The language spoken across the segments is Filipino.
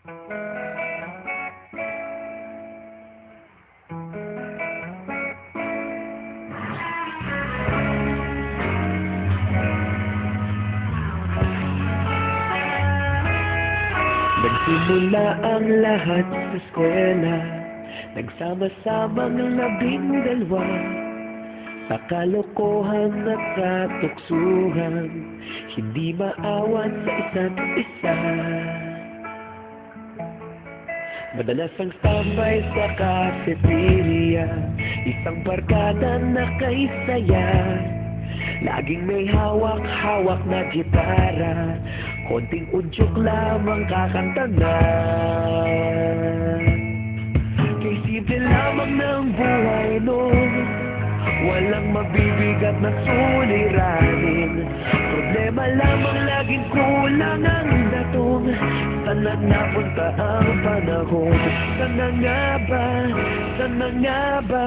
Nagsimula ang lahat sa eskwela, nagsama-samang 12 sa kalokohan at sa tuksuhan, hindi maawat sa isa't isa. Madalas ang tambay sa cafeteria, isang barkada na kay saya, laging may hawak-hawak na gitara, konting udyok lamang kakanta na. Kay simple lamang ng buhay noon, walang mabibigat na suliranin, problema lamang laging kulang ang datong. Saan na napunta ang panahon? Saan na nga ba? Saan na nga ba?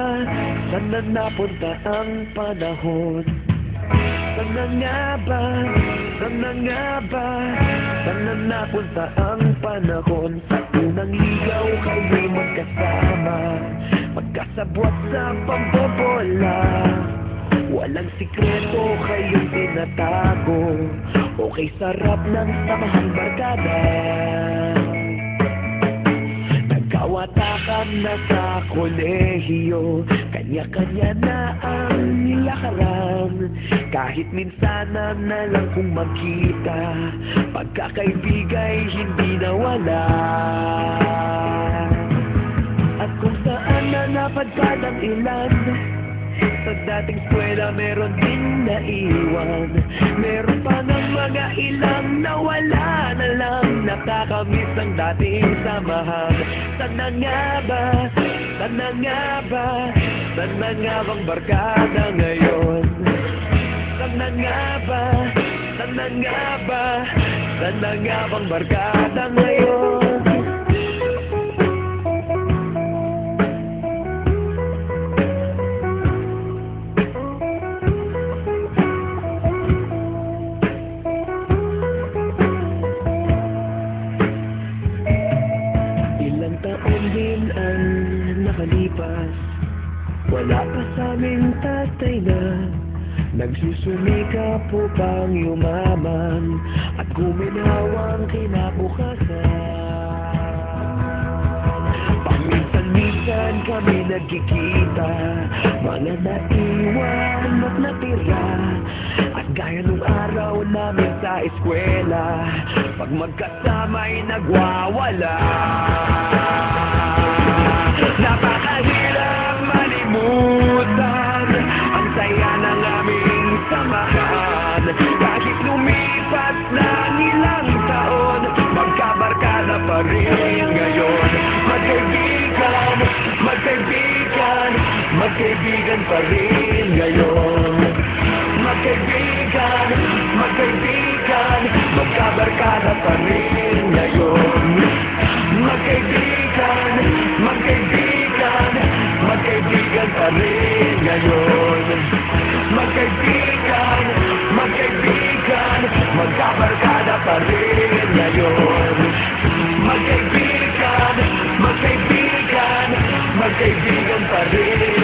Saan na napunta ang panahon? Saan na nga ba? Saan na nga ba? Saan na napunta ang panahon? Sa unang ligaw kayo'y magkasama, magkasabwat sa pambobola, walang sikreto kayong tinatago, okay sarap ng samahang barkada. Nagkawatakan na sa kolehiyo, kanya-kanya na ang nilakaran, kahit minsanan na lang kung magkita, pagkakaibigay hindi nawala. At kung saan na napadpad ang ilan, sa dating eskwela meron din naiwan, meron pa ng mga ilang nawala na lang, nakakamiss ang dating samahan. Saan na nga ba? Saan na nga ba? Saan na nga bang barkada ngayon? Saan na nga ba? Saan na nga ba? Saan na nga bang barkada ngayon? Ilang taon din ang nakalipas, wala pa sa aming tatay na nagsusumika po pang yumaman at guminawang kinabukasan. Paminsan-minsan kami nagkikita, mga naiwan at natira, at gaya nung araw namin sa eskwela, pag magkasama'y nagwawala. Napakahirap malimutan ang saya ng aming samahan, kahit lumipas ng ilang taon, magkabarkada pa rin ngayon. Magkaibigan, magkaibigan, magkaibigan pa rin ngayon. Magkaibigan, magkaibigan, magkabarkada pa rin ngayon. Magkaibigan, magkaibigan, magkaibigan pa rin ngayon. Magkaibigan, magkaibigan, magkabarkada pa rin ngayon. Magkaibigan, magkaibigan, magkaibigan pa rin